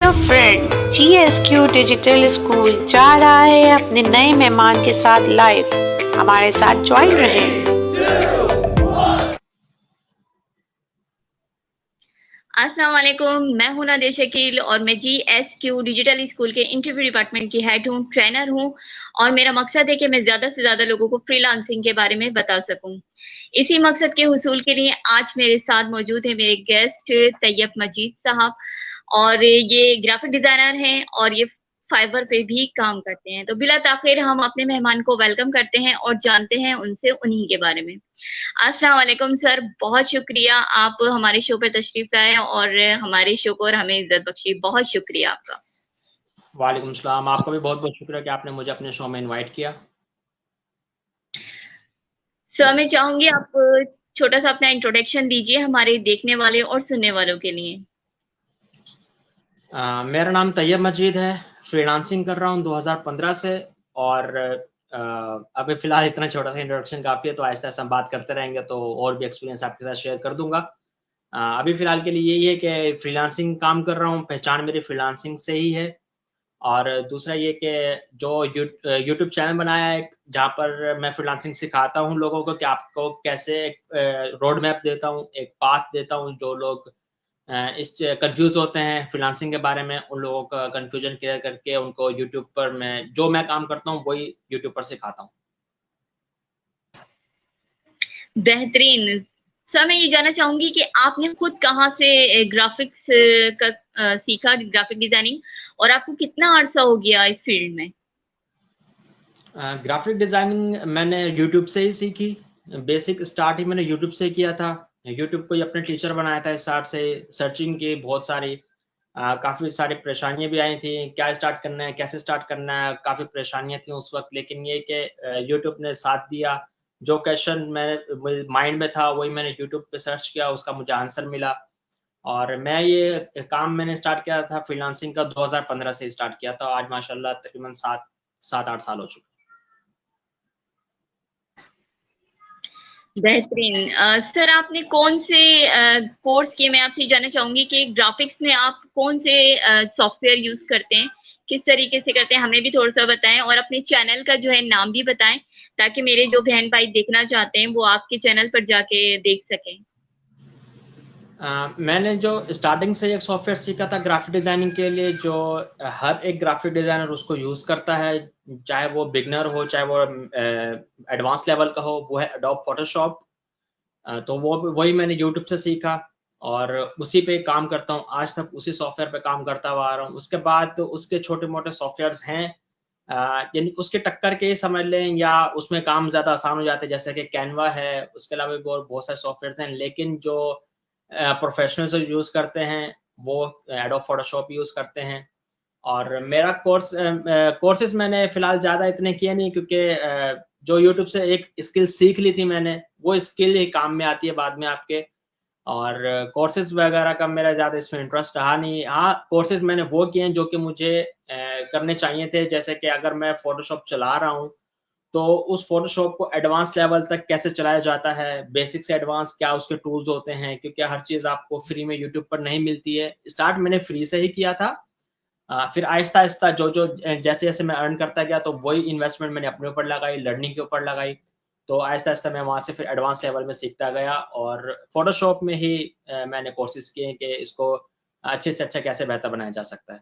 तो friend, GSQ digital school जा रहा है अपने नए मेहमान के साथ लाइव। हमारे साथ ज्वाइन रहें। अस्सलाम वालेकुम, मैं हूं नादिया शकील और मैं GSQ डिजिटल स्कूल के इंटरव्यू डिपार्टमेंट की हेड हूं, ट्रेनर हूं और मेरा मकसद है कि मैं ज़्यादा से ज़्यादा लोगों को फ्रीलांसिंग के बारे में बता सकूं। इसी मकसद के हुसूल के लिए आज मेरे साथ मौजूद हैं मेरे गेस्ट तैयब मजीद साहब और ये ग्राफिक डिज़ाइनर हैं और ये फाइवर पे भी काम करते हैं। तो बिला ताख़िर हम अपने मेहमान को वेलकम करते हैं और जानते हैं उनसे उन्हीं के बारे में। अस्सलाम वालेकुम सर, बहुत शुक्रिया आप हमारे शो पर तशरीफ लाए और हमारे शो को और हमें इज्जत बख्शी। बहुत शुक्रिया आपका। वालेकुम सलाम, आपका भी बहुत बहुत शुक्रिया कि आपने मुझे अपने शो में इनवाइट किया। सर मैं चाहूंगी आप छोटा सा अपना इंट्रोडक्शन दीजिए हमारे देखने वाले और सुनने वालों के लिए। मेरा नाम तैयब मजीद है, फ्रीलांसिंग कर रहा हूँ 2015 से और अभी फ़िलहाल इतना छोटा सा इंट्रोडक्शन काफ़ी है, तो आहिस्ता-आहिस्ता हम बात करते रहेंगे तो और भी एक्सपीरियंस आपके साथ शेयर कर दूँगा। अभी फ़िलहाल के लिए यही है कि फ्रीलांसिंग काम कर रहा हूँ, पहचान मेरी फ्रीलांसिंग से ही है और दूसरा ये कि जो यूट्यूब चैनल बनाया है, जहाँ पर मैं फ्रीलांसिंग सिखाता हूँ लोगों को कि आपको कैसे रोड मैप देता हूँ, एक पाथ देता हूँ, जो लोग इस कन्फ्यूज़ होते हैं फ्रीलांसिंग के बारे में, उन लोगों का कन्फ्यूजन क्लियर करके उनको यूट्यूब पर मैं काम करता हूँ, वही यूट्यूब पर सिखाता हूँ। बेहतरीन। सर मैं ये जानना चाहूंगी कि आपने खुद कहाँ से ग्राफिक्स का सीखा, ग्राफिक डिजाइनिंग, और आपको कितना अरसा हो गया इस फील्ड में? ग्राफिक डिज़ाइनिंग मैंने यूट्यूब से ही सीखी। बेसिक स्टार्ट ही मैंने यूट्यूब से किया था। यूट्यूब को ही अपने टीचर बनाया था स्टार्ट से, सर्चिंग की बहुत सारी। काफ़ी सारी परेशानियाँ भी आई थी, क्या स्टार्ट करना है, कैसे स्टार्ट करना है, काफ़ी परेशानियाँ थी उस वक़्त, लेकिन ये कि यूट्यूब ने साथ दिया। जो क्वेश्चन मेरे माइंड में था, वही मैंने यूट्यूब पे सर्च किया, उसका मुझे आंसर मिला और मैं ये काम मैंने स्टार्ट किया था फ्रीलांसिंग का 2015 से स्टार्ट किया था। आज माशाल्लाह तकरीबन 7-8 साल हो चुके हैं। बेहतरीन। सर आपने कौन से कोर्स किए? मैं आपसे जानना चाहूंगी कि ग्राफिक्स में आप कौन से सॉफ्टवेयर यूज करते हैं, किस तरीके से करते हैं, हमें भी थोड़ा सा बताएं और अपने चैनल का जो है नाम भी बताएं ताकि मेरे जो बहन भाई देखना चाहते हैं वो आपके चैनल पर जाके देख सकें। मैंने जो स्टार्टिंग से एक सॉफ्टवेयर सीखा था ग्राफिक डिज़ाइनिंग के लिए, जो हर एक ग्राफिक डिज़ाइनर उसको यूज़ करता है, चाहे वो बिगिनर हो, चाहे वो एडवांस लेवल का हो, वो है एडोब फोटोशॉप। तो वही मैंने यूट्यूब से सीखा और उसी पे काम करता हूँ, आज तक उसी सॉफ्टवेयर पे काम करता हुआ आ रहा हूँ। उसके बाद तो उसके छोटे-मोटे सॉफ्टवेयर्स हैं, यानी उसकी टक्कर के ही समझ लें या उसमें काम ज़्यादा आसान हो जाता है, जैसे कि कैनवा है, उसके अलावा भी और बहुत सारे सॉफ्टवेयर्स हैं, लेकिन जो प्रोफेशनल्स यूज़ करते हैं, वो एडोब फोटोशॉप यूज़ करते हैं। और मेरा कोर्सेज़ मैंने फ़िलहाल ज़्यादा इतने किए नहीं, क्योंकि जो यूट्यूब से एक स्किल सीख ली थी मैंने, वो स्किल ही काम में आती है बाद में आपके, और कोर्सेज़ वगैरह का मेरा ज़्यादा इसमें इंटरेस्ट रहा नहीं। हाँ, कोर्सेज़ मैंने वो किए हैं जो कि मुझे करने चाहिए थे, जैसे कि अगर मैं फ़ोटोशॉप चला रहा हूँ, तो उस फ़ोटोशॉप को एडवांस लेवल तक कैसे चलाया जाता है, बेसिक से एडवांस क्या उसके टूल्स होते हैं, क्योंकि हर चीज़ आपको फ्री में यूट्यूब पर नहीं मिलती है। स्टार्ट मैंने फ्री से ही किया था, फिर आहिस्ता-आहिस्ता जो-जो जैसे-जैसे मैं अर्न करता गया, तो वही इन्वेस्टमेंट मैंने अपने ऊपर लगाई, लर्निंग के ऊपर लगाई। तो आहिस्ता-आहिस्ता मैं वहाँ से फिर एडवांस लेवल में सीखता गया और फ़ोटोशॉप में ही मैंने कोर्सेज़ किए कि इसको अच्छे से अच्छा कैसे बेहतर बनाया जा सकता है।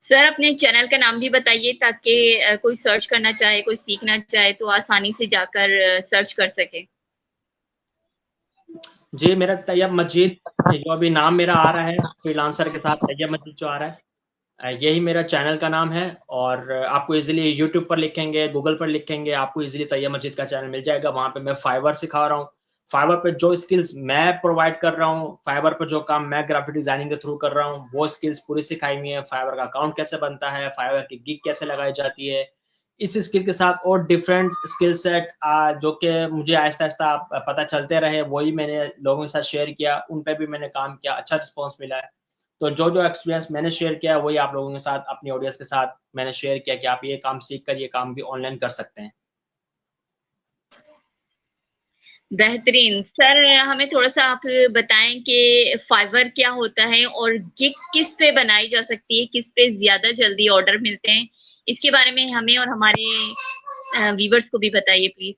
सर अपने चैनल का नाम भी बताइए ताकि कोई सर्च करना चाहे, कोई सीखना चाहे तो आसानी से जाकर सर्च कर सके। जी, मेरा तैयब मजीद, जो अभी नाम मेरा आ रहा है, फ्रीलांसर के साथ तैयब मजीद जो आ रहा है, यही मेरा चैनल का नाम है और आपको इज़िली यूट्यूब पर लिखेंगे, गूगल पर लिखेंगे, आपको इज़िली तैयब मजीद का चैनल मिल जाएगा। वहाँ पे मैं फाइवर सिखा रहा हूँ। फाइवर पे जो स्किल्स मैं प्रोवाइड कर रहा हूँ, फाइवर पे जो काम मैं ग्राफिक डिज़ाइनिंग के थ्रू कर रहा हूँ, वो स्किल्स पूरी सिखाई हुई है। फाइवर का अकाउंट कैसे बनता है, फाइवर की गिग कैसे लगाई जाती है, इस स्किल के साथ और डिफरेंट स्किल सेट जो कि मुझे आहिस्ता-आहिस्ता पता चलते रहे, वही मैंने लोगों के साथ शेयर किया, उन पे भी मैंने काम किया, अच्छा रिस्पॉन्स मिला है। तो जो-जो एक्सपीरियंस मैंने शेयर किया है, वही आप लोगों के साथ, अपनी ऑडियंस के साथ मैंने शेयर किया कि आप ये काम सीख कर ये काम भी ऑनलाइन कर सकते हैं। बेहतरीन सर, हमें थोड़ा सा आप बताएं कि फाइवर क्या होता है और गिग किस पे बनाई जा सकती है, किस पे ज्यादा जल्दी ऑर्डर मिलते हैं, इसके बारे में हमें और हमारे व्यूवर्स को भी बताइए प्लीज।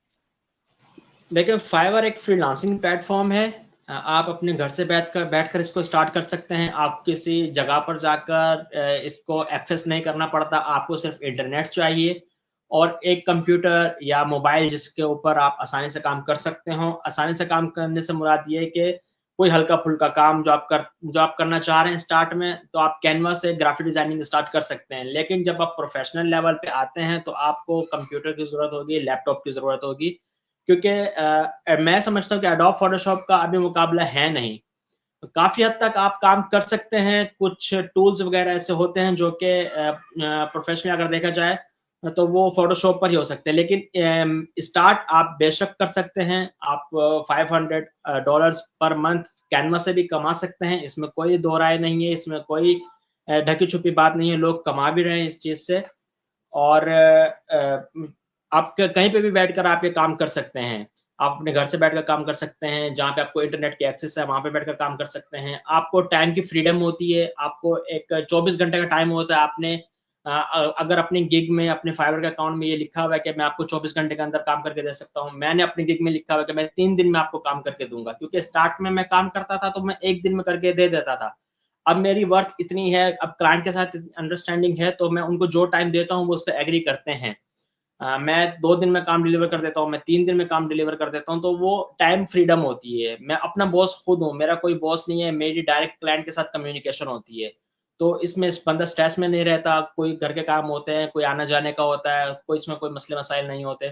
देखिए, फाइवर एक फ्रीलांसिंग प्लेटफॉर्म है। आप अपने घर से बैठकर इसको स्टार्ट कर सकते हैं। आप किसी जगह पर जाकर इसको एक्सेस नहीं करना पड़ता। आपको सिर्फ इंटरनेट चाहिए और एक कंप्यूटर या मोबाइल जिसके ऊपर आप आसानी से काम कर सकते हो। आसानी से काम करने से मुराद ये है कि कोई हल्का-फुल्का काम जो आप करना चाह रहे हैं स्टार्ट में, तो आप कैनवा से ग्राफिक डिजाइनिंग स्टार्ट कर सकते हैं। लेकिन जब आप प्रोफेशनल लेवल पे आते हैं, तो आपको कंप्यूटर की ज़रूरत होगी, लैपटॉप की ज़रूरत होगी, क्योंकि मैं समझता हूँ कि एडोब फोटोशॉप का अभी मुकाबला है नहीं। तो काफ़ी हद तक आप काम कर सकते हैं। कुछ टूल्स वगैरह ऐसे होते हैं जो कि प्रोफेशनली अगर देखा जाए तो वो फोटोशॉप पर ही हो सकते हैं। लेकिन स्टार्ट आप बेशक कर सकते हैं। आप $500 पर मंथ कैनवा से भी कमा सकते हैं। इसमें कोई दो राय नहीं है, इसमें कोई ढकी-छुपी बात नहीं है। लोग कमा भी रहे हैं इस चीज़ से। और आप कहीं पे भी बैठकर आप ये काम कर सकते हैं। आप अपने घर से बैठकर काम कर सकते हैं, जहाँ पे आपको इंटरनेट की एक्सेस है, वहाँ पे बैठकर काम कर सकते हैं। आपको टाइम की फ्रीडम होती है, आपको एक 24 घंटे का टाइम होता है। आपने अगर अपनी गिग में, अपने फाइवर के अकाउंट में ये लिखा हुआ है कि मैं आपको 24 घंटे के अंदर काम करके दे सकता हूँ। मैंने अपनी गिग में लिखा हुआ है कि मैं 3 दिन में आपको काम करके दूँगा, क्योंकि स्टार्ट में मैं काम करता था, तो मैं 1 दिन में करके दे देता था। अब मेरी वर्थ इतनी है, अब क्लाइंट के साथ अंडरस्टैंडिंग है, तो मैं उनको जो टाइम देता हूँ, वो उस पे एग्री करते हैं। मैं 2 दिन में काम डिलीवर कर देता हूँ, मैं 3 दिन में काम डिलीवर कर देता हूँ, तो वो टाइम फ्रीडम होती है। मैं अपना बॉस खुद हूँ, मेरा कोई बॉस नहीं है, मेरी डायरेक्ट क्लाइंट के साथ कम्युनिकेशन होती है। तो इसमें बंदा स्ट्रेस में नहीं रहता, कोई घर के काम होते हैं, कोई आने-जाने का होता है, कोई इसमें कोई मसले-मसाइल नहीं होते।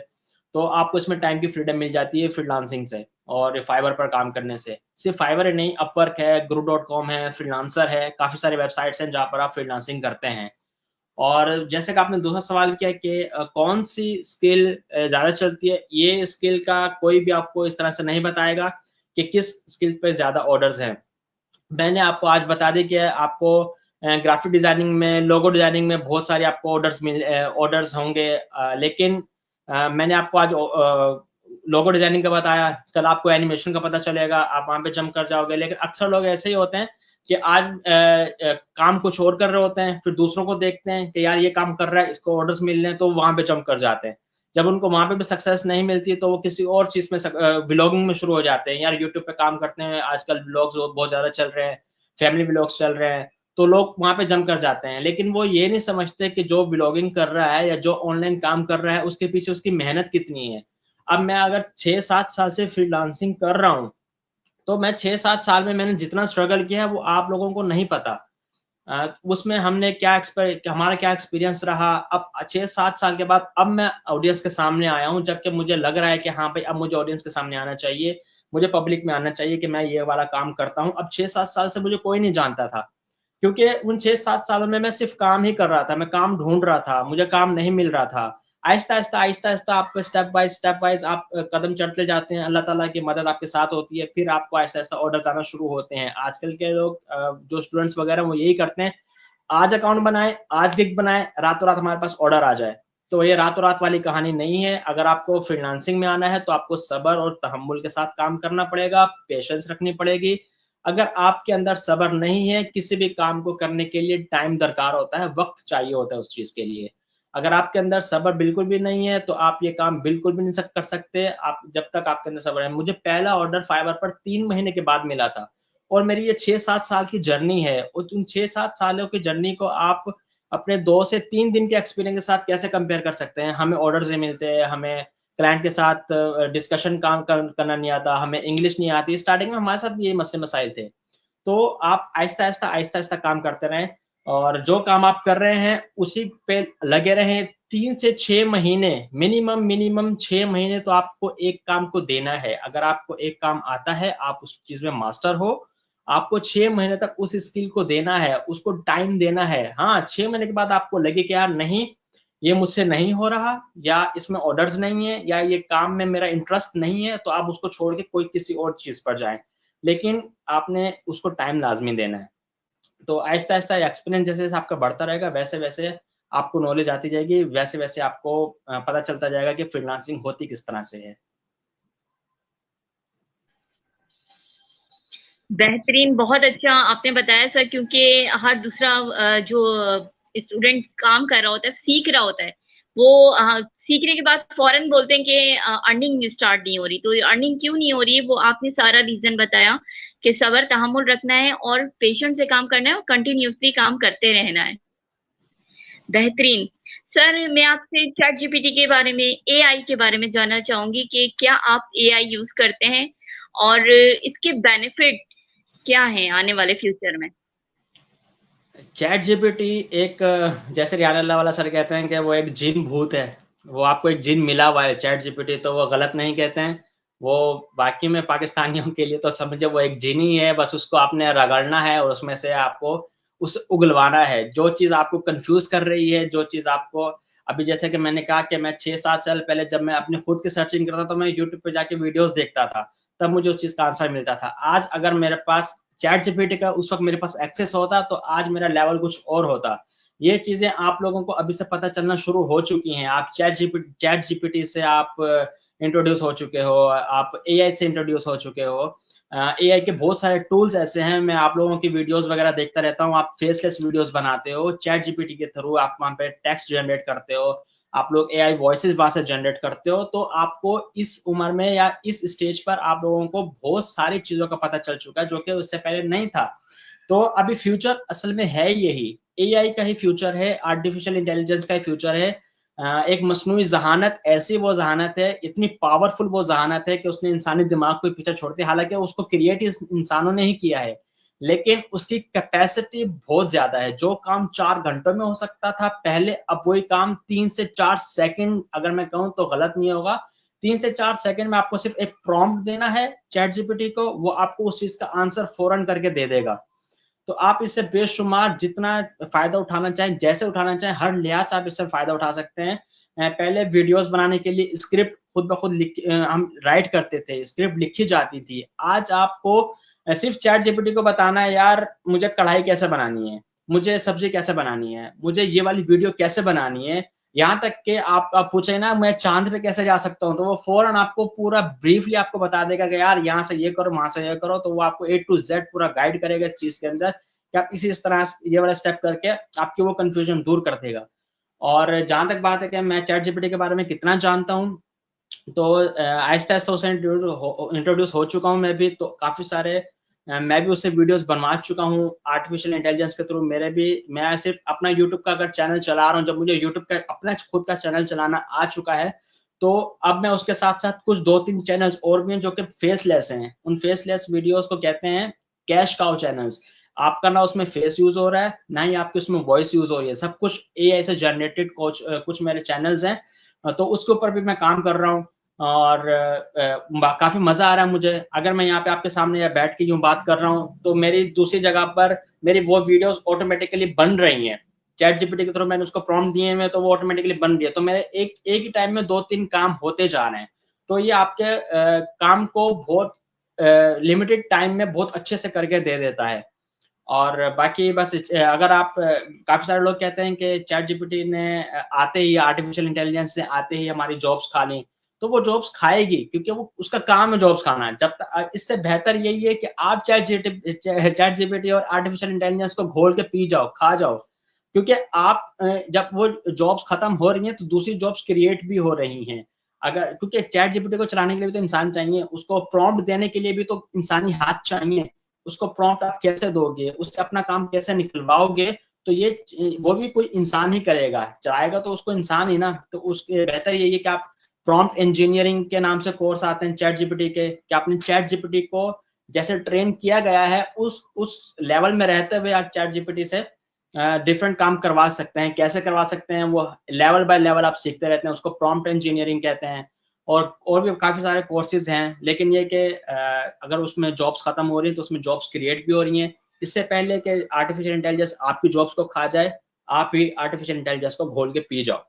तो आपको इसमें टाइम की फ्रीडम मिल जाती है फ्रीलांसिंग से और फाइवर पर काम करने से। सिर्फ फाइवर ही नहीं, अपवर्क है, ग्रू.com है, फ्रीलांसर है, काफ़ी सारी वेबसाइट्स हैं जहाँ पर आप फ्रीलांसिंग करते हैं। और जैसे कि आपने दूसरा सवाल किया कि कौन-सी स्किल ज़्यादा चलती है, ये स्किल का कोई भी आपको इस तरह से नहीं बताएगा कि किस स्किल पे ज़्यादा ऑर्डर्स हैं। मैंने आपको आज बता दी कि आपको ग्राफिक डिज़ाइनिंग में, लोगो डिज़ाइनिंग में बहुत सारे आपको ऑर्डर्स होंगे, लेकिन मैंने आपको आज लोगो डिज़ाइनिंग का बताया, कल आपको एनिमेशन का पता चलेगा, आप वहाँ पे जंप कर जाओगे। लेकिन अक्सर लोग ऐसे ही होते हैं कि आज काम कुछ और कर रहे होते हैं, फिर दूसरों को देखते हैं कि यार ये काम कर रहा है, इसको ऑर्डर्स मिल रहे हैं, तो वहाँ पे जंप कर जाते हैं। जब उनको वहाँ पे भी सक्सेस नहीं मिलती, तो वो किसी और चीज़ में व्लॉगिंग में शुरू हो जाते हैं। यार यूट्यूब पे काम करते हैं, आजकल व्लॉग्स बहुत ज़्यादा चल रहे हैं, फैमिली व्लॉग्स चल रहे हैं, तो लोग वहाँ पे जंप कर जाते हैं। लेकिन वो ये नहीं समझते कि जो व्लॉगिंग कर रहा है या जो ऑनलाइन काम कर रहा है, उसके पीछे उसकी मेहनत कितनी है। अब मैं अगर 6-7 साल से फ्रीलांसिंग कर रहा हूँ, तो मैं 6-7 साल में मैंने जितना स्ट्रगल किया है, वो आप लोगों को नहीं पता। उसमें हमने हमारा क्या एक्सपीरियंस रहा। अब 6-7 साल के बाद अब मैं ऑडियंस के सामने आया हूँ, जबकि मुझे लग रहा है कि हाँ भाई, अब मुझे ऑडियंस के सामने आना चाहिए, मुझे पब्लिक में आना चाहिए कि मैं ये वाला काम करता हूँ। अब 6-7 साल से मुझे कोई नहीं जानता था, क्योंकि उन 6-7 सालों में मैं सिर्फ काम ही कर रहा था, मैं काम ढूँढ रहा था, मुझे काम नहीं मिल रहा था। आहिस्ता-आहिस्ता आप स्टेप बाय आप कदम चढ़ते जाते हैं, अल्लाह ताला की मदद आपके साथ होती है, फिर आपको आहिस्ता-आहिस्ता ऑर्डर्स आना शुरू होते हैं। आजकल के लोग जो स्टूडेंट्स वगैरह वो यही करते हैं, आज अकाउंट बनाएँ, आज गिग बनाएँ, रातों-रात हमारे पास ऑर्डर आ जाए। तो ये रातों-रात वाली कहानी नहीं है। अगर आपको फ्रीलांसिंग में आना है, तो आपको सब्र और तहम्मुल के साथ काम करना पड़ेगा, पेशेंस रखनी पड़ेगी। अगर आपके अंदर सब्र नहीं है, किसी भी काम को करने के लिए टाइम दरकार होता है, वक़्त चाहिए होता है उस चीज़ के लिए। अगर आपके अंदर सब्र बिल्कुल भी नहीं है, तो आप ये काम बिल्कुल भी नहीं कर सकते, आप जब तक आपके अंदर सब्र है। मुझे पहला ऑर्डर फाइवर पर 3 महीने के बाद मिला था और मेरी ये 6-7 साल की जर्नी है और उन 6-7 सालों की जर्नी को आप अपने 2 से 3 दिन के एक्सपीरियंस के साथ कैसे कंपेयर कर सकते हैं? हमें ऑर्डर्स नहीं मिलते, हमें क्लाइंट के साथ डिस्कशन काम करना नहीं आता, हमें इंग्लिश नहीं आती। स्टार्टिंग में हमारे साथ भी ये मसले-मसाइल थे। तो आप आहिस्ता-आहिस्ता काम करते रहें और जो काम आप कर रहे हैं, उसी पे लगे रहें। 3 से 6 महीने मिनिमम 6 महीने तो आपको एक काम को देना है। अगर आपको एक काम आता है, आप उस चीज़ में मास्टर हो, आपको 6 महीने तक उस स्किल को देना है, उसको टाइम देना है। हाँ, 6 महीने के बाद आपको लगे कि यार नहीं, ये मुझसे नहीं हो रहा या इसमें ऑर्डर्स नहीं है या ये काम में मेरा इंटरेस्ट नहीं है, तो आप उसको छोड़ के कोई किसी और चीज़ पर जाएँ। लेकिन आपने उसको टाइम लाज़मी देना है। तो आहिस्ता-आहिस्ता एक्सपीरियंस जैसे-जैसे आपका बढ़ता रहेगा, वैसे-वैसे आपको नॉलेज आती जाएगी, वैसे-वैसे आपको पता चलता जाएगा कि फ्रीलांसिंग होती किस तरह से है। बेहतरीन, बहुत अच्छा आपने बताया सर, क्योंकि हर दूसरा जो स्टूडेंट काम कर रहा होता है, सीख रहा होता है, वो सीखने के बाद फौरन बोलते हैं कि अर्निंग स्टार्ट नहीं हो रही। तो अर्निंग क्यों नहीं हो रही है, वो आपने सारा रीजन बताया कि सब्र तहम्मुल रखना है और पेशेंस से काम करना है और कंटिन्यूअसली काम करते रहना है। बेहतरीन। सर, मैं आपसे चैट जीपीटी के बारे में, एआई के बारे में जानना चाहूंगी कि क्या आप एआई यूज करते हैं और इसके बेनिफिट क्या हैं आने वाले फ्यूचर में? चैट जीपीटी एक जैसे रियान अल्लाह वाला सर कहते हैं कि वो एक जिन भूत है। वो आपको एक जिन मिला हुआ है चैट जीपीटी, तो वो गलत नहीं कहते हैं। वो बाकी में पाकिस्तानियों के लिए तो समझे वो एक जिन ही है, बस उसको आपने रगड़ना है और उसमें से आपको उस उगलवाना है। जो चीज़ आपको कंफ्यूज कर रही है, जो चीज़ आपको अभी जैसे कि मैंने कहा कि मैं 6-7 साल पहले जब मैं अपनी खुद की सर्चिंग करता तो मैं यूट्यूब पे जाके वीडियोस देखता था, तब मुझे उस चीज़ का आंसर मिलता था। आज अगर मेरे पास चैट जीपीटी का उस वक्त मेरे पास एक्सेस होता तो आज मेरा लेवल कुछ और होता। ये चीजें आप लोगों को अभी से पता चलना शुरू हो चुकी हैं। आप चैट जीपीटी से आप इंट्रोड्यूस हो चुके हो, आप एआई से इंट्रोड्यूस हो चुके हो। एआई के बहुत सारे टूल्स ऐसे हैं, मैं आप लोगों की वीडियोस वगैरह देखता रहता हूँ। आप फेसलेस वीडियोस बनाते हो चैट जीपीटी के थ्रू, आप वहां पे टेक्स्ट जनरेट करते हो, आप लोग एआई वॉइसेस वहां से जनरेट करते हो। तो आपको इस उम्र में या इस स्टेज पर आप लोगों को बहुत सारी चीजों का पता चल चुका है जो कि उससे पहले नहीं था। तो अभी फ्यूचर असल में है यही, एआई का ही फ्यूचर है, आर्टिफिशियल इंटेलिजेंस का ही फ्यूचर है। एक मसनूई जहानत, ऐसी वो जहानत है, इतनी पावरफुल वो जहानत है कि उसने इंसानी दिमाग को पीछे छोड़ दिया। हालांकि उसको क्रिएट इंसानों ने ही किया है, लेकिन उसकी कैपेसिटी बहुत ज्यादा है। जो काम 4 घंटों में हो सकता था पहले, अब वही काम 3 से 4 सेकंड, अगर मैं कहूँ तो गलत नहीं होगा, 3 से 4 सेकंड में आपको सिर्फ एक प्रॉम्प्ट देना है चैट जीपीटी को, वो आपको उस चीज का आंसर फौरन करके दे देगा। तो आप इससे बेशुमार जितना फायदा उठाना चाहें, जैसे उठाना चाहें, हर लिहाज से आप इससे फायदा उठा सकते हैं। पहले वीडियोस बनाने के लिए स्क्रिप्ट खुद ब खुद हम राइट करते थे, स्क्रिप्ट लिखी जाती थी। आज आपको सिर्फ चैट जीपीटी को बताना है, यार मुझे कढ़ाई कैसे बनानी है, मुझे सब्जी कैसे बनानी है, मुझे ये वाली वीडियो कैसे बनानी है, यहाँ तक कि आप पूछे ना मैं चांद पे कैसे जा सकता हूँ, तो वो फौरन आपको पूरा ब्रीफली आपको बता देगा कि यार यहाँ से ये करो, वहां से ये करो। तो वो आपको A to Z पूरा गाइड करेगा इस चीज के अंदर कि आप इस तरह ये वाला स्टेप करके आपकी वो कंफ्यूजन दूर कर देगा। और जहां तक बात है कि मैं चैट जीपीटी के बारे में कितना जानता हूँ, तो आहिस्ता आहिस्ता उसे इंट्रोड्यूस हो चुका हूँ मैं भी। तो काफी सारे मैं भी उससे वीडियोस बनवा चुका हूँ आर्टिफिशियल इंटेलिजेंस के थ्रू। मेरे भी, मैं सिर्फ अपना यूट्यूब का अगर चैनल चला रहा हूँ, जब मुझे यूट्यूब का अपना खुद का चैनल चलाना आ चुका है, तो अब मैं उसके साथ साथ कुछ 2-3 चैनल्स और भी हैं जो कि फेसलेस हैं। उन फेसलेस वीडियोस को कहते हैं कैश काउ चैनल्स। आपका ना उसमें फेस यूज हो रहा है, ना ही आपकी उसमें वॉइस यूज हो रही है, सब कुछ एआई से जनरेटेड कुछ मेरे चैनल्स हैं। तो उसके ऊपर भी मैं काम कर रहा हूँ और काफी मजा आ रहा है मुझे। अगर मैं यहाँ पे आपके सामने या बैठ के यूं बात कर रहा हूँ, तो मेरी दूसरी जगह पर मेरी वो वीडियोस ऑटोमेटिकली बन रही हैं। चैट जीपीटी के थ्रू मैंने उसको प्रॉम्प्ट दिए हैं, तो वो ऑटोमेटिकली बन रही है। तो मेरे एक ही टाइम में 2-3 काम होते जा रहे हैं। तो ये आपके काम को बहुत लिमिटेड टाइम में बहुत अच्छे से करके दे देता है। और बाकी बस अगर आप काफी सारे लोग कहते हैं कि चैट जीपीटी ने आते ही, आर्टिफिशियल इंटेलिजेंस ने आते ही हमारी जॉब्स खा ली, तो वो जॉब्स खाएगी क्योंकि वो उसका काम है जॉब्स खाना। जब तक इससे बेहतर यही है कि आप चैट जीपीटी और आर्टिफिशियल इंटेलिजेंस को घोल के पी जाओ, खा जाओ। क्योंकि आप जब वो जॉब्स खत्म हो रही हैं तो दूसरी जॉब्स क्रिएट भी हो रही हैं। अगर क्योंकि चैट जीपीटी को चलाने के लिए भी तो इंसान चाहिए, उसको प्रॉम्प्ट देने के लिए भी तो इंसानी हाथ चाहिए। उसको प्रॉम्प्ट आप कैसे दोगे, उससे अपना काम कैसे निकलवाओगे, तो ये वो भी कोई इंसान ही करेगा, चलाएगा तो उसको इंसान ही ना। तो उसके बेहतर यही है कि आप प्रॉम्प्ट इंजीनियरिंग के नाम से कोर्स आते हैं चैट जीपीटी के, कि आपने चैट जीपीटी को जैसे ट्रेन किया गया है उस लेवल में रहते हुए आप चैट जीपीटी से डिफरेंट काम करवा सकते हैं। कैसे करवा सकते हैं, वो लेवल बाय लेवल आप सीखते रहते हैं, उसको प्रॉम्प्ट इंजीनियरिंग कहते हैं। और भी काफी सारे कोर्सेज हैं, लेकिन ये कि अगर उसमें जॉब्स खत्म हो रही हैं तो उसमें जॉब्स क्रिएट भी हो रही हैं। इससे पहले कि आर्टिफिशियल इंटेलिजेंस आपकी जॉब्स को खा जाए, आप ही आर्टिफिशियल इंटेलिजेंस को घोल के पी जाओ।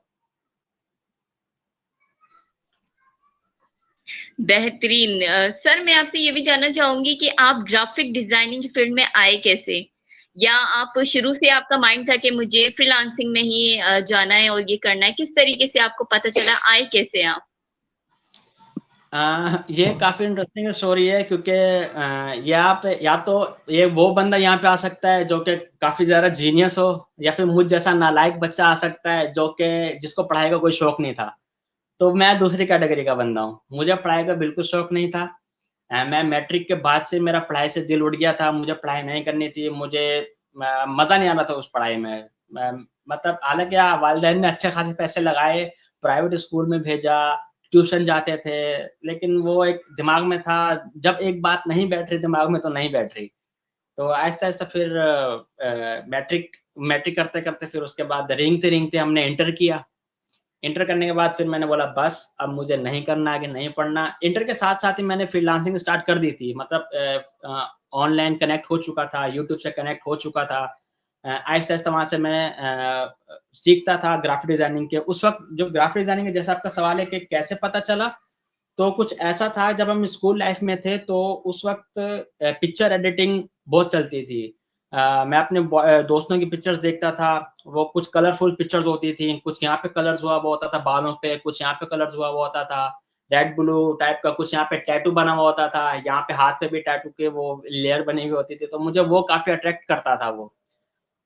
बेहतरीन। सर, मैं आपसे ये भी जानना चाहूंगी कि आप ग्राफिक डिजाइनिंग की फील्ड में आए कैसे, या आप शुरू से आपका माइंड था कि मुझे फ्रीलांसिंग में ही जाना है और ये करना है? किस तरीके से आपको पता चला, आए कैसे आप? ये काफी इंटरेस्टिंग स्टोरी है, क्योंकि यहाँ पे या तो ये वो बंदा यहाँ पे आ सकता है जो कि काफी ज्यादा जीनियस हो, या फिर मुझ जैसा नालायक बच्चा आ सकता है जो कि जिसको पढ़ाई का कोई शौक नहीं था। तो मैं दूसरी कैटेगरी का बंदा हूँ, मुझे पढ़ाई का बिल्कुल शौक नहीं था। मैं मैट्रिक के बाद से मेरा पढ़ाई से दिल उठ गया था, मुझे पढ़ाई नहीं करनी थी, मुझे मजा नहीं आ रहा था उस पढ़ाई में। मतलब हालांकि वालिदैन ने अच्छे खासे पैसे लगाए, प्राइवेट स्कूल में भेजा, ट्यूशन जाते थे, लेकिन वो एक दिमाग में था, जब एक बात नहीं बैठ रही दिमाग में तो नहीं बैठ रही। तो आहिस्ता-आहिस्ता फिर मैट्रिक मैट्रिक करते-करते फिर उसके बाद रेंगते-रेंगते हमने इंटर किया। इंटर करने के बाद फिर मैंने बोला बस अब मुझे नहीं करना, आगे नहीं पढ़ना। इंटर के साथ-साथ ही मैंने फ्रीलांसिंग स्टार्ट कर दी थी। मतलब ऑनलाइन कनेक्ट हो चुका था, यूट्यूब से कनेक्ट हो चुका था। आहिस्ता-आहिस्ता वहाँ से मैं सीखता था ग्राफिक डिज़ाइनिंग के। उस वक़्त जो ग्राफिक डिज़ाइनिंग है, जैसा आपका सवाल है कि कैसे पता चला? तो कुछ ऐसा था, जब हम स्कूल लाइफ में थे तो उस वक़्त पिक्चर एडिटिंग बहुत चलती थी। मैं अपने दोस्तों की पिक्चर्स देखता था, वो कुछ कलरफुल पिक्चर्स होती थी, कुछ यहाँ पे कलर्स हुआ हुआ होता था बालों पे, कुछ यहाँ पे कलर्स हुआ हुआ होता था, रेड ब्लू टाइप का, कुछ यहाँ पे टैटू बना हुआ होता था, यहाँ पे हाथ पे भी टैटू के वो लेयर बनी हुई होती थी, तो मुझे वो काफ़ी अट्रैक्ट करता था वो।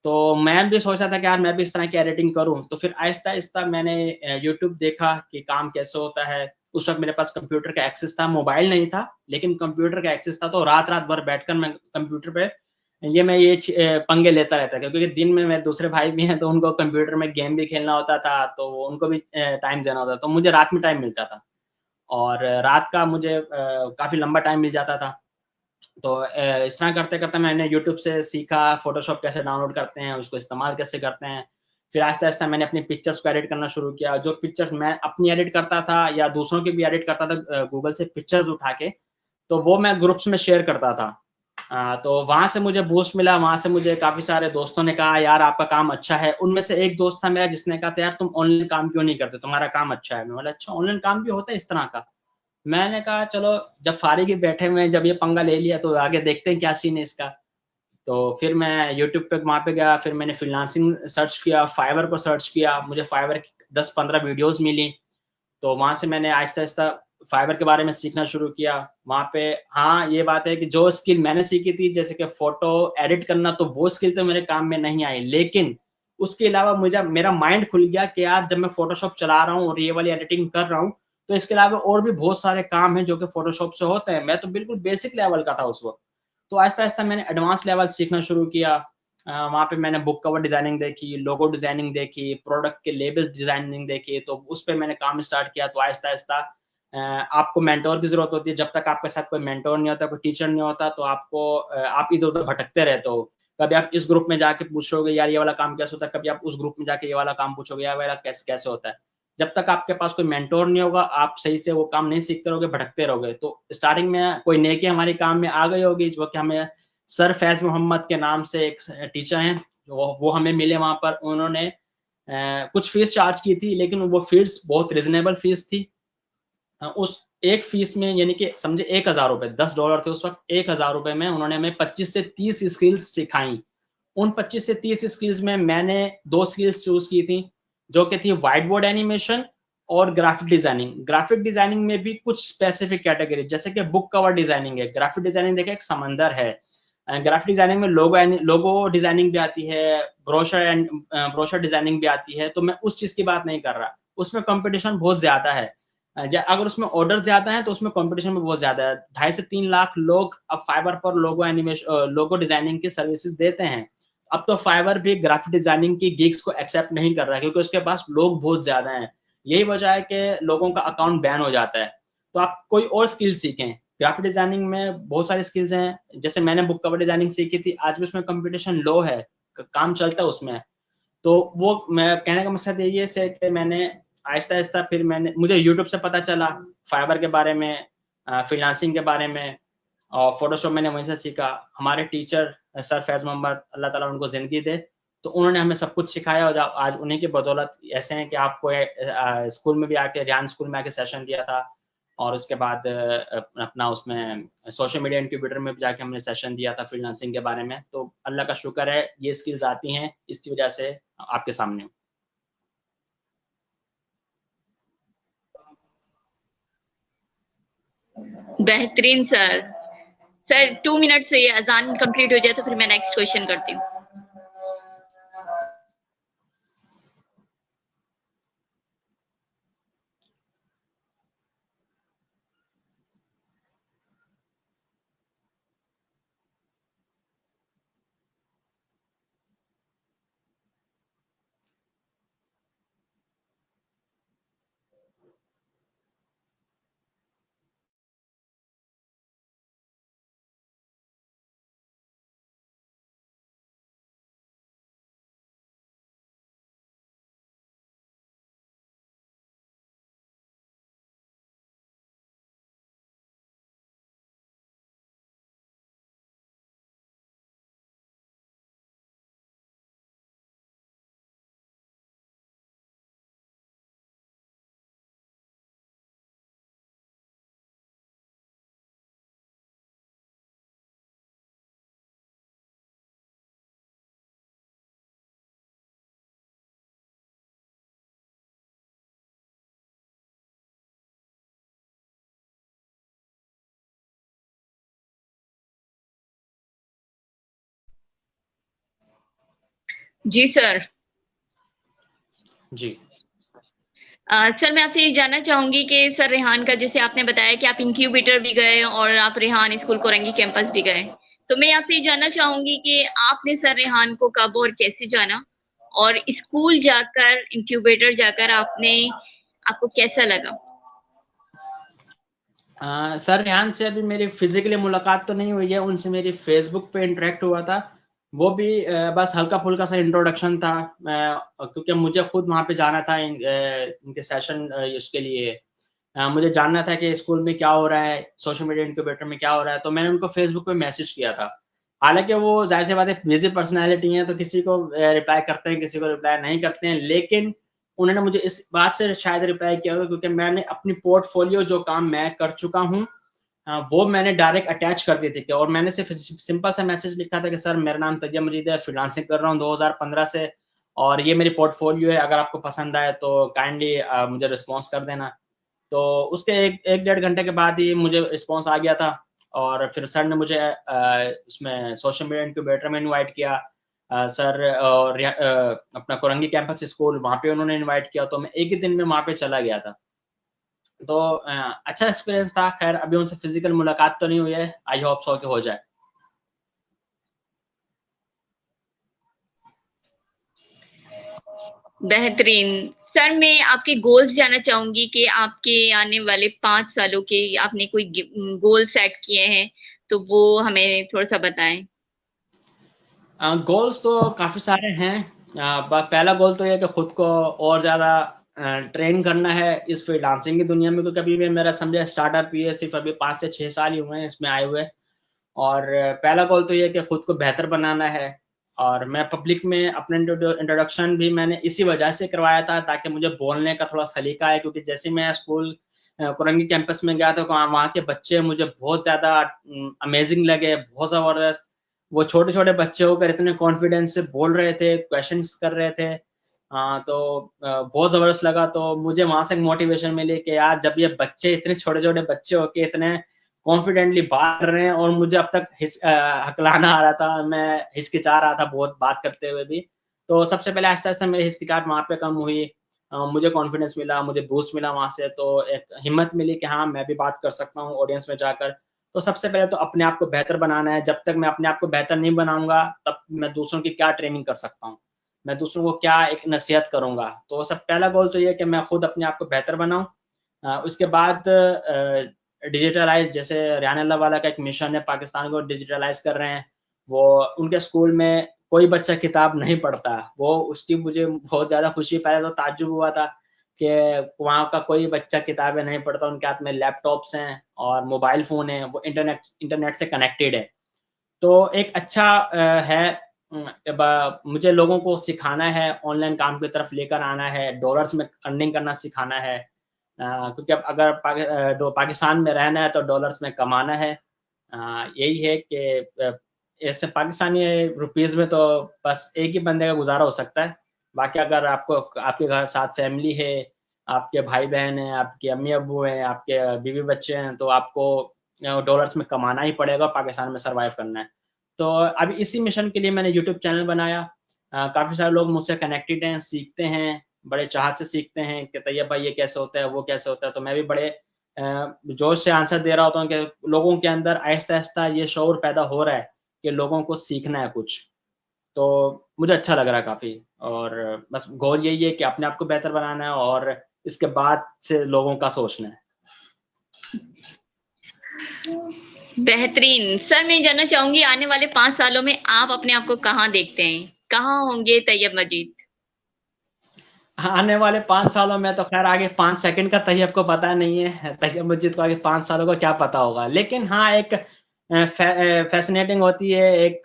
तो मैं भी सोचा था कि यार मैं भी इस तरह की एडिटिंग करूँ, तो फिर आहिस्ता-आहिस्ता मैंने यूट्यूब देखा कि काम कैसे होता है। उस वक़्त मेरे पास कंप्यूटर का एक्सेस था, मोबाइल नहीं था, लेकिन कंप्यूटर का एक्सेस था, तो रात-रात भर बैठकर मैं कंप्यूटर पे पंगे लेता रहता था, क्योंकि दिन में मेरे दूसरे भाई भी हैं, तो उनको कंप्यूटर में गेम भी खेलना होता था, तो उनको भी टाइम देना होता था, तो मुझे रात में टाइम मिलता था, और रात का मुझे काफ़ी लंबा टाइम मिल जाता था। तो इस तरह करते-करते मैंने यूट्यूब से सीखा फ़ोटोशॉप कैसे डाउनलोड करते हैं, उसको इस्तेमाल कैसे करते हैं। फिर आहिस्ता-आहिस्ता मैंने अपनी पिक्चर्स को एडिट करना शुरू किया। जो पिक्चर्स मैं अपनी एडिट करता था या दूसरों की भी एडिट करता था गूगल से पिक्चर्स उठा के, तो वो मैं ग्रुप्स में शेयर करता था। तो वहाँ से मुझे बूस्ट मिला, वहाँ से मुझे काफ़ी सारे दोस्तों ने कहा, "यार आपका काम अच्छा है।" उनमें से एक दोस्त था मेरा जिसने कहा था, "यार तुम ऑनलाइन काम क्यों नहीं करते? तुम्हारा काम अच्छा है।" मैं बोला, "अच्छा ऑनलाइन काम भी होता है इस तरह का?" मैंने कहा चलो जब फारिग ही बैठे हुए हैं, जब ये पंगा ले लिया तो आगे देखते हैं क्या सीन है इसका। तो फिर मैं यूट्यूब पे वहाँ पे गया, फिर मैंने फ्रीलांसिंग सर्च किया, फाइवर पर सर्च किया, मुझे फाइवर की 10-15 वीडियोज़ मिली। तो वहाँ से मैंने आहिस्ता-आहिस्ता फाइवर के बारे में सीखना शुरू किया। वहाँ पे हाँ, ये बात है कि जो स्किल मैंने सीखी थी, जैसे कि फ़ोटो एडिट करना, तो वो स्किल तो मेरे काम में नहीं आई। लेकिन उसके अलावा मुझे मेरा माइंड खुल गया कि यार जब मैं फ़ोटोशॉप चला रहा हूँ और ये वाली एडिटिंग कर रहा हूँ, तो इसके अलावा और भी बहुत सारे काम हैं जो कि फ़ोटोशॉप से होते हैं। मैं तो बिल्कुल बेसिक लेवल का था उस वक़्त। तो आहिस्ता-आहिस्ता मैंने एडवांस लेवल सीखना शुरू किया। वहाँ पे मैंने बुक कवर डिज़ाइनिंग देखी, लोगो डिज़ाइनिंग देखी, प्रोडक्ट के लेबल्स डिज़ाइनिंग देखी, तो उस पे मैंने काम स्टार्ट किया। तो आहिस्ता-आहिस्ता आपको मेंटर की ज़रूरत होती है, जब तक आपके साथ कोई मेंटर नहीं होता, कोई टीचर नहीं होता, तो आप इधर-उधर भटकते रहते हो। कभी आप इस ग्रुप में जाके पूछोगे, यार ये वाला काम कैसे होता है? कभी आप उस ग्रुप में जाके ये वाला काम पूछोगे, यार वाला कैसे कैसे होता है? जब तक आपके पास कोई मेंटर नहीं होगा, आप सही से वो काम नहीं सीखते रहोगे, भटकते रहोगे। तो स्टार्टिंग में कोई नेकी हमारे काम में आ गई होगी, जो कि हमें सर फैज़ मोहम्मद के नाम से एक टीचर हैं, वो हमें मिले वहाँ पर। उन्होंने कुछ फीस चार्ज की थी, लेकिन वो फीस बहुत रीज़नेबल फीस थी। उस एक फीस में यानी कि समझे ₹1000 $10 थे उस वक़्त, ₹1000 में उन्होंने हमें 25 से 30 स्किल्स सिखाई। उन 25 से 30 स्किल्स में मैंने 2 स्किल्स चूज़ की थी, जो कि थी व्हाइट बोर्ड एनिमेशन और ग्राफिक डिज़ाइनिंग। ग्राफिक डिज़ाइनिंग में भी कुछ स्पेसिफिक कैटेगरी, जैसे कि बुक कवर डिज़ाइनिंग है, ग्राफिक डिज़ाइनिंग देखिए एक समंदर है। ग्राफिक डिज़ाइनिंग में लोगो डिज़ाइनिंग भी आती है, ब्रोशर डिज़ाइनिंग भी आती है, तो मैं उस चीज़ की बात नहीं कर रहा। उसमें कॉम्पिटिशन बहुत ज़्यादा है। अगर उसमें ऑर्डर ज़्यादा है, तो उसमें कॉम्पिटिशन भी बहुत ज़्यादा है। 2.5 से 3 लाख लोग अब फाइवर पर लोगो डिज़ाइनिंग की सर्विसेज़ देते हैं। अब तो फाइवर भी ग्राफिक डिज़ाइनिंग की गिग्स को एक्सेप्ट नहीं कर रहा है, क्योंकि उसके पास लोग बहुत ज़्यादा हैं। यही वजह है कि लोगों का अकाउंट बैन हो जाता है। तो आप कोई और स्किल सीखें। ग्राफिक डिज़ाइनिंग में बहुत सारी स्किल्स हैं, जैसे मैंने बुक कवर डिज़ाइनिंग सीखी थी, आज भी उसमें कॉम्पिटिशन लो है, क काम चलता है उसमें। तो वो मैं कहने का मकसद यही है से कि मैंने आहिस्ता-आहिस्ता फिर मुझे यूट्यूब से पता चला फाइवर के बारे में, फ्रीलांसिंग के बारे में, और फ़ोटोशॉप मैंने वहीं से सीखा। हमारे टीचर सर फैज़ मोहम्मद, अल्लाह ताला उनको ज़िंदगी दे, तो उन्होंने हमें सब कुछ सिखाया, और आज उन्हीं की बदौलत ऐसे हैं कि आपको स्कूल में भी आके, रियान स्कूल में आके सेशन दिया था, और उसके बाद अपना उसमें सोशल मीडिया इंक्यूबेटर में भी जाके हमने सेशन दिया था फ्रीलांसिंग के बारे में। तो अल्लाह का शुक्र है, ये स्किल्स आती हैं, इसकी वजह से आपके सामने हूँ। बेहतरीन सर। सर 2 मिनट से ये अज़ान कंप्लीट हो जाए तो फिर मैं नेक्स्ट क्वेश्चन करती हूँ। जी सर। जी। सर मैं आपसे ये जानना चाहूंगी कि सर रेहान का, जैसे आपने बताया कि आप इंक्यूबेटर भी गए और आप रेहान स्कूल कोरंगी कैंपस भी गए, तो मैं आपसे ये जानना चाहूंगी कि आपने सर रेहान को कब और कैसे जाना, और स्कूल जाकर इंक्यूबेटर जाकर आपको कैसा लगा? सर रेहान से अभी मेरी फिजिकली मुलाकात तो नहीं हुई है, उनसे मेरी फेसबुक पे इंटरेक्ट हुआ था। वो भी बस हल्का-फुल्का सा इंट्रोडक्शन था, क्योंकि मुझे खुद वहाँ पे जाना था इनके सेशन उसके लिए। मुझे जानना था कि स्कूल में क्या हो रहा है, सोशल मीडिया इंक्यूबेटर में क्या हो रहा है, तो मैंने उनको फेसबुक पे मैसेज किया था। हालाँकि वो ज़ाहिर-सी बात है बिज़ी पर्सनैलिटी हैं, तो किसी को रिप्लाई करते हैं, किसी को रिप्लाई नहीं करते हैं। लेकिन उन्होंने मुझे इस बात से शायद रिप्लाई किया होगा क्योंकि मैंने अपनी पोर्टफ़ोलियो जो काम मैं कर चुका हूँ, वो मैंने डायरेक्ट अटैच कर दी थी और मैंने सिर्फ़ सिंपल सा मैसेज लिखा था कि सर मेरा नाम तैयब मजीद है, फ्रीलांसिंग कर रहा हूँ 2015 से और ये मेरी पोर्टफ़ोलियो है, अगर आपको पसंद आए तो काइंडली मुझे रिस्पॉन्स कर देना। तो उसके 1 डेढ़ घंटे के बाद ही मुझे रिस्पॉन्स आ गया था और फिर सर ने मुझे उसमें सोशल मीडिया इंक्यूबेटर में इनवाइट किया। सर और अपना कोरंगी कैंपस स्कूल वहाँ पे उन्होंने इनवाइट किया, तो मैं एक ही दिन में वहाँ पे चला गया था। तो अच्छा एक्सपीरियंस था। ख़ैर अभी उनसे फिज़िकल मुलाकात तो नहीं हुई है, आई होप सो कि हो जाए। बेहतरीन। सर मैं आपके गोल्स जानना चाहूंगी कि आपके आने वाले 5 सालों के आपने कोई गोल सेट किए हैं, तो वो हमें थोड़ा-सा बताएँ। गोल्स तो काफ़ी सारे हैं। पहला गोल तो ये है कि खुद को और ज़्यादा ट्रेन करना है इस फ्रीलांसिंग की दुनिया में, क्योंकि अभी भी मेरा समझिए स्टार्टअप ही है, सिर्फ़ अभी 5 से 6 साल ही हुए हैं इसमें आए हुए। और पहला गोल तो ये है कि खुद को बेहतर बनाना है और मैं पब्लिक में अपने इंट्रोडक्शन भी मैंने इसी वजह से करवाया था ताकि मुझे बोलने का थोड़ा सलीका है, क्योंकि जैसे ही मैं स्कूल कोरंगी कैंपस में गया था, वहाँ वहाँ के बच्चे मुझे बहुत ज़्यादा अमेज़िंग लगे, बहुत ज़बरदस्त। वो छोटे-छोटे बच्चे होकर इतने कॉन्फिडेंस से बोल रहे थे, क्वेश्चन्स कर रहे थे। तो बहुत ज़बरदस्त लगा, तो मुझे वहाँ से मोटिवेशन मिली कि यार जब ये बच्चे इतने छोटे-छोटे बच्चे होके इतने कॉन्फिडेंटली बात कर रहे हैं और मुझे अब तक हकलाना आ रहा था, मैं हिचकिचा रहा था बहुत बात करते हुए भी। तो सबसे पहले आहिस्ता-आहिस्ता मेरी हिचकिचाहट वहाँ पे कम हुई। मुझे कॉन्फिडेंस मिला, मुझे बूस्ट मिला वहाँ से, तो एक हिम्मत मिली कि हाँ, मैं भी बात कर सकता हूँ ऑडियंस में जाकर। तो सबसे पहले तो अपने आप को बेहतर बनाना है, जब तक मैं अपने आप को बेहतर नहीं बनाऊँगा, तब मैं दूसरों की क्या ट्रेनिंग कर सकता हूँ? मैं दूसरों को क्या एक नसीहत करूँगा? तो सब पहला गोल तो ये है कि मैं खुद अपने आप को बेहतर बनाऊँ। उसके बाद डिजिटलाइज़, जैसे रियान अल्लाह वाला का एक मिशन है, पाकिस्तान को डिजिटलाइज़ कर रहे हैं। वो उनके स्कूल में कोई बच्चा किताब नहीं पढ़ता, वो उसकी मुझे बहुत ज़्यादा खुशी, पहले तो ताज्जुब हुआ था कि वहाँ का कोई बच्चा किताबें नहीं पढ़ता, उनके हाथ में लैपटॉप्स हैं और मोबाइल फ़ोन है, वो इंटरनेट इंटरनेट से कनेक्टेड है। तो एक अच्छा है। मुझे लोगों को सिखाना है, ऑनलाइन काम की तरफ लेकर आना है, डॉलर्स में अर्निंग करना सिखाना है। क्योंकि अब अगर पाकिस्तान में रहना है तो डॉलर्स में कमाना है। यही है कि ऐसे पाकिस्तानी रुपीज़ में तो बस एक ही बंदे का गुज़ारा हो सकता है। बाकी अगर आपको आपके घर साथ फैमिली है, आपके भाई बहन हैं, आपके अम्मी अब्बू हैं, आपके बीवी बच्चे हैं, तो आपको डॉलर्स में कमाना ही पड़ेगा, पाकिस्तान में सर्वाइव करना है। तो अभी इसी मिशन के लिए मैंने यूट्यूब चैनल बनाया। काफ़ी सारे लोग मुझसे कनेक्टेड हैं, सीखते हैं, बड़े चाहत से सीखते हैं कि तैयब भाई ये कैसे होता है, वो कैसे होता है। तो मैं भी बड़े जोश से आंसर दे रहा होता हूँ कि लोगों के अंदर आहिस्ता-आहिस्ता ये शऊर पैदा हो रहा है कि लोगों को सीखना है कुछ। तो मुझे अच्छा लग रहा है काफ़ी, और बस गोल यही है कि अपने आप को बेहतर बनाना है और इसके बाद से लोगों का सोचना है। बेहतरीन। सर मैं जानना चाहूंगी आने वाले 5 सालों में आप अपने आप को कहाँ देखते हैं? कहाँ होंगे तैयब मजीद? आने वाले 5 सालों में तो खैर आगे 5 सेकंड का तैयब को पता नहीं है, तैयब मजीद को आगे 5 सालों का क्या पता होगा। लेकिन हाँ, एक फैसिनेटिंग होती है, एक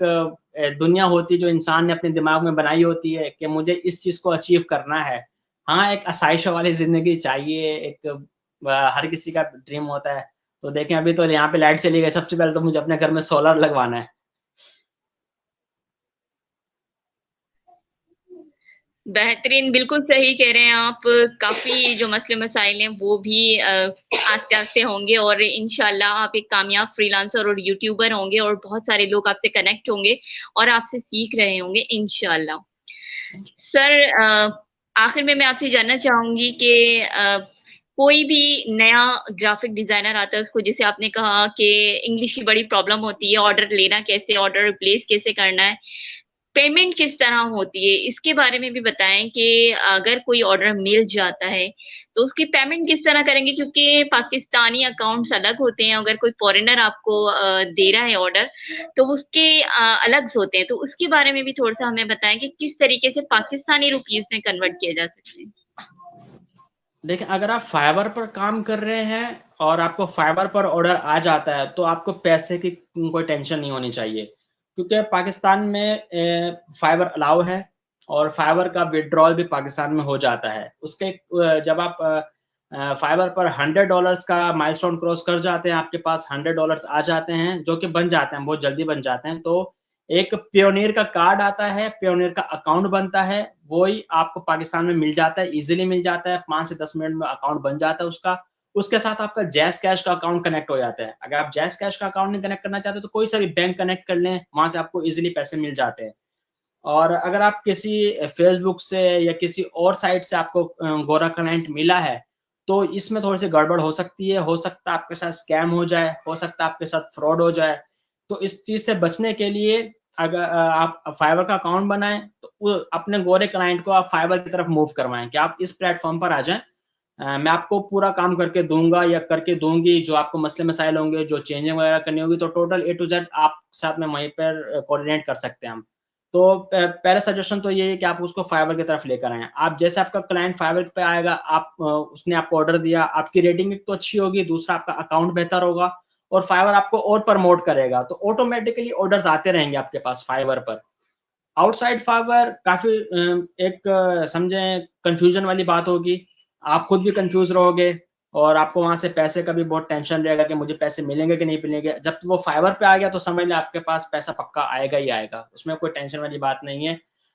दुनिया होती है जो इंसान ने अपने दिमाग में बनाई होती है कि मुझे इस चीज़ को अचीव करना है। हाँ, एक आसाइशों वाली ज़िंदगी चाहिए, एक हर किसी का ड्रीम होता है। तो देखें, अभी तो यहाँ पे लाइट चली गई, सबसे पहले तो मुझे अपने घर में सोलर लगवाना है। बेहतरीन, बिल्कुल सही कह रहे हैं आप। काफ़ी जो मसले मसाइल हैं वो भी आस्ते-आस्ते होंगे और इंशाल्लाह आप एक कामयाब फ्रीलांसर और यूट्यूबर होंगे और बहुत सारे लोग आपसे कनेक्ट होंगे और आपसे सीख रहे होंगे इंशाल्लाह। सर आखिर में मैं आपसे जानना चाहूँगी कि कोई भी नया ग्राफिक डिज़ाइनर आता है उसको, जैसे आपने कहा कि इंग्लिश की बड़ी प्रॉब्लम होती है, ऑर्डर लेना कैसे, ऑर्डर रिप्लेस कैसे करना है, पेमेंट किस तरह होती है, इसके बारे में भी बताएं कि अगर कोई ऑर्डर मिल जाता है तो उसकी पेमेंट किस तरह करेंगे, क्योंकि पाकिस्तानी अकाउंट्स अलग होते हैं। अगर कोई फॉरेनर आपको दे रहा है ऑर्डर तो उसके अलग होते हैं, तो उसके बारे में भी थोड़ा सा हमें बताएं कि किस तरीके से पाकिस्तानी रुपीस में कन्वर्ट किया जा सकता है। देखिए, अगर आप फाइवर पर काम कर रहे हैं और आपको फाइवर पर ऑर्डर आ जाता है तो आपको पैसे की कोई टेंशन नहीं होनी चाहिए, क्योंकि पाकिस्तान में फाइवर अलाउ है और फाइवर का विड्रॉल भी पाकिस्तान में हो जाता है। उसके जब आप फाइवर पर $100 का माइलस्टोन क्रॉस कर जाते हैं, आपके पास $100 आ जाते हैं, जो कि बन जाते हैं, बहुत जल्दी बन जाते हैं। तो एक पियोनियर का कार्ड आता है, पियोनियर का अकाउंट बनता है, वही आपको पाकिस्तान में मिल जाता है, ईज़िली मिल जाता है, 5 से 10 मिनट में अकाउंट बन जाता है उसका। उसके साथ आपका जैज़ कैश का अकाउंट कनेक्ट हो जाता है। अगर आप जैज़ कैश का अकाउंट नहीं कनेक्ट करना चाहते तो कोई सा भी बैंक कनेक्ट कर लें, वहाँ से आपको ईज़िली पैसे मिल जाते हैं। और अगर आप किसी फेसबुक से या किसी और साइट से आपको गोरा क्लाइंट मिला है, तो इसमें थोड़ी-सी गड़बड़ हो सकती है, हो सकता है आपके साथ स्कैम हो जाए, हो सकता है आपके साथ फ्रॉड हो जाए। तो इस चीज़ से बचने के लिए अगर आप फाइवर का अकाउंट बनाएँ, तो अपने गोरे क्लाइंट को आप फाइवर की तरफ मूव करवाएँ कि आप इस प्लेटफ़ॉर्म पर आ जाएँ। मैं आपको पूरा काम करके दूँगा या करके दूँगी, जो आपको मसले मसाइल होंगे, जो चेंजिंग वगैरह करनी होगी, तो टोटल ए टू ज़ेड आप साथ में वहीं पर कोऑर्डिनेट कर सकते हैं हम। तो पहला सजेशन तो ये है कि आप उसको फाइवर की तरफ लेकर आएँ। आप जैसे आपका क्लाइंट फाइवर पे आएगा, उसने आपको ऑर्डर दिया, आपकी रेटिंग एक तो अच्छी होगी, दूसरा आपका अकाउंट बेहतर होगा और फाइवर आपको और प्रमोट करेगा, तो ऑटोमैटिकली ऑर्डर्स आते रहेंगे आपके पास फाइवर पर। आउटसाइड फाइवर काफ़ी एक समझें कन्फ्यूज़न वाली बात होगी। आप खुद भी कन्फ्यूज़ रहोगे और आपको वहाँ से पैसे का भी बहुत टेंशन रहेगा कि मुझे पैसे मिलेंगे कि नहीं मिलेंगे। जब वो फाइवर पे आ गया तो समझ लें आपके पास पैसा पक्का आएगा ही आएगा, उसमें कोई टेंशन वाली बात नहीं है।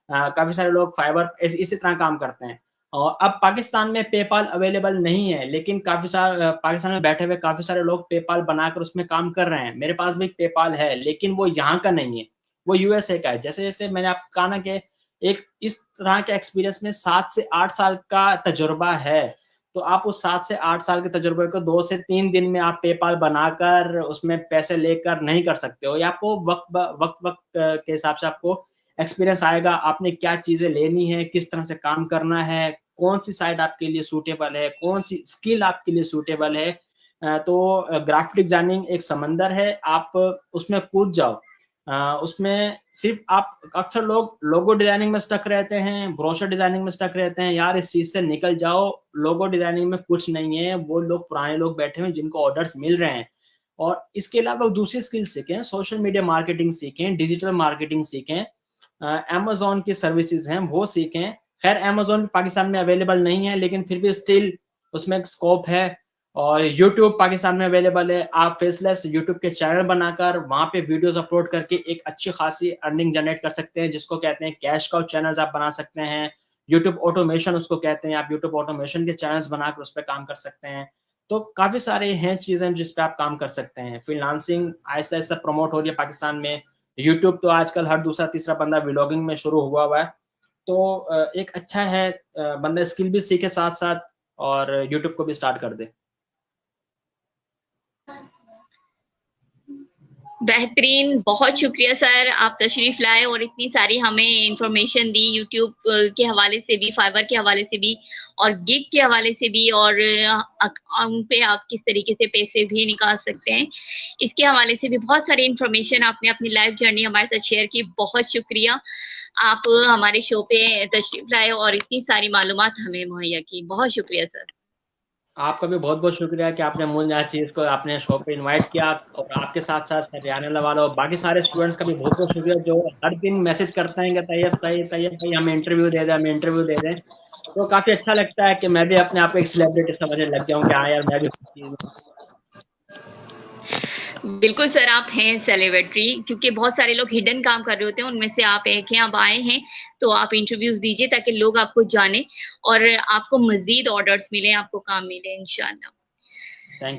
काफ़ी सारे लोग फाइवर इसी तरह काम करते हैं। और अब पाकिस्तान में पेपाल अवेलेबल नहीं है, लेकिन पाकिस्तान में बैठे हुए काफ़ी सारे लोग पेपाल बनाकर उसमें काम कर रहे हैं। मेरे पास भी पेपाल है, लेकिन वो यहाँ का नहीं है, वो यूएसए का है। जैसे-जैसे मैंने आपको कहा ना कि एक इस तरह के एक्सपीरियंस में 7 से 8 साल का तजुर्बा है, तो आप उस 7 से 8 साल के तजुर्बे को 2 से 3 दिन में आप पेपाल बनाकर उसमें पैसे लेकर नहीं कर सकते हो। या आपको वक़्त के हिसाब से आपको एक्सपीरियंस आएगा, आपने क्या चीज़ें लेनी है, किस तरह से काम करना है, कौन-सी साइट आपके लिए सूटेबल है, कौन-सी स्किल आपके लिए सूटेबल है। तो ग्राफिक डिज़ाइनिंग एक समंदर है, आप उसमें कूद जाओ। उसमें सिर्फ़ आप अक्सर लोग लोगो डिज़ाइनिंग में स्टक रहते हैं, ब्रोशर डिज़ाइनिंग में स्टक रहते हैं, यार इस चीज़ से निकल जाओ, लोगो डिज़ाइनिंग में कुछ नहीं है, वो लोग पुराने लोग बैठे हुए हैं जिनको ऑर्डर्स मिल रहे हैं। और इसके अलावा दूसरी स्किल सीखें, सोशल मीडिया मार्केटिंग सीखें, डिजिटल मार्केटिंग सीखें, अमेज़न की सर्विसेज़ हैं वो सीखें। ख़ैर अमेज़न पाकिस्तान में अवेलेबल नहीं है, लेकिन फिर भी स्टिल उसमें एक स्कोप है। और यूट्यूब पाकिस्तान में अवेलेबल है, आप फेसलेस यूट्यूब के चैनल बनाकर वहाँ पे वीडियोज़ अपलोड करके एक अच्छी खासी अर्निंग जनरेट कर सकते हैं, जिसको कहते हैं कैश काउ चैनल्स आप बना सकते हैं। यूट्यूब ऑटोमेशन उसको कहते हैं, आप यूट्यूब ऑटोमेशन के चैनल्स बनाकर उस पे काम कर सकते हैं। तो काफ़ी सारे हैं चीज़ें जिस पे आप काम कर सकते हैं। फ्रीलांसिंग आहिस्ता-आहिस्ता प्रमोट हो रही है पाकिस्तान में। यूट्यूब तो आजकल हर दूसरा-तीसरा बंदा व्लॉगिंग में शुरू हुआ है। तो एक अच्छा है बंदा स्किल भी सीखे साथ-साथ और यूट्यूब को भी स्टार्ट कर दे। बेहतरीन, बहुत शुक्रिया सर, आप तशरीफ लाए और इतनी सारी हमें इंफॉर्मेशन दी यूट्यूब के हवाले से भी, फाइवर के हवाले से भी और गिग के हवाले से भी, और अकाउंट पे आप किस तरीके से पैसे भी निकाल सकते हैं, इसके हवाले से भी बहुत सारी इंफॉर्मेशन आपने अपनी लाइफ जर्नी हमारे साथ शेयर की। बहुत शुक्रिया, आप हमारे शो पे तशरीफ लाए और इतनी सारी मालूमात हमें मुहैया की। बहुत शुक्रिया सर। आपका भी बहुत-बहुत शुक्रिया कि आपने मुझे चीज़ को आपने शो पे इनवाइट किया और आपके साथ-साथ हरियाणा वालों और बाकी सारे स्टूडेंट्स का भी बहुत-बहुत शुक्रिया जो हर दिन मैसेज करते हैं कि तैयब भाई हमें इंटरव्यू दे दें, हमें इंटरव्यू दे दें। तो काफ़ी अच्छा लगता है कि मैं भी अपने आप को एक सेलिब्रिटी समझने लग गया हूँ कि हाँ यार मैं भी बिल्कुल सर, आप हैं सेलिब्रिटी, क्योंकि बहुत सारे लोग हिडन काम कर रहे होते हैं, उनमें से आप एक हैं, आप आए हैं, तो आप इंटरव्यूज दीजिए ताकि लोग आपको जाने और आपको मजीद ऑर्डर्स मिले, आपको काम मिले इंशाल्लाह।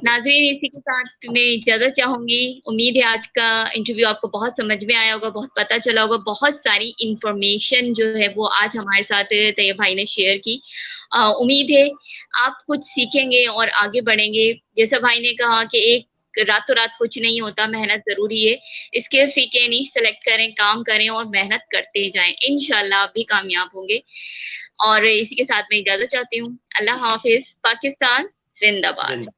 नाज़रीन, इसी के साथ मैं इजाजत चाहूंगी। उम्मीद है आज का इंटरव्यू आपको बहुत समझ में आया होगा, बहुत पता चला होगा, बहुत सारी इंफॉर्मेशन जो है वो आज हमारे साथ तैयब भाई ने शेयर की। उम्मीद है आप कुछ सीखेंगे और आगे बढ़ेंगे। जैसा भाई ने कहा कि एक रातों रात कुछ नहीं होता, मेहनत जरूरी है। स्किल सीखें, नीश सेलेक्ट करें, काम करें और मेहनत करते जाएं, इंशाल्लाह आप भी कामयाब होंगे। और इसी के साथ मैं इजाजत चाहती हूँ। अल्लाह हाफिज। पाकिस्तान जिंदाबाद।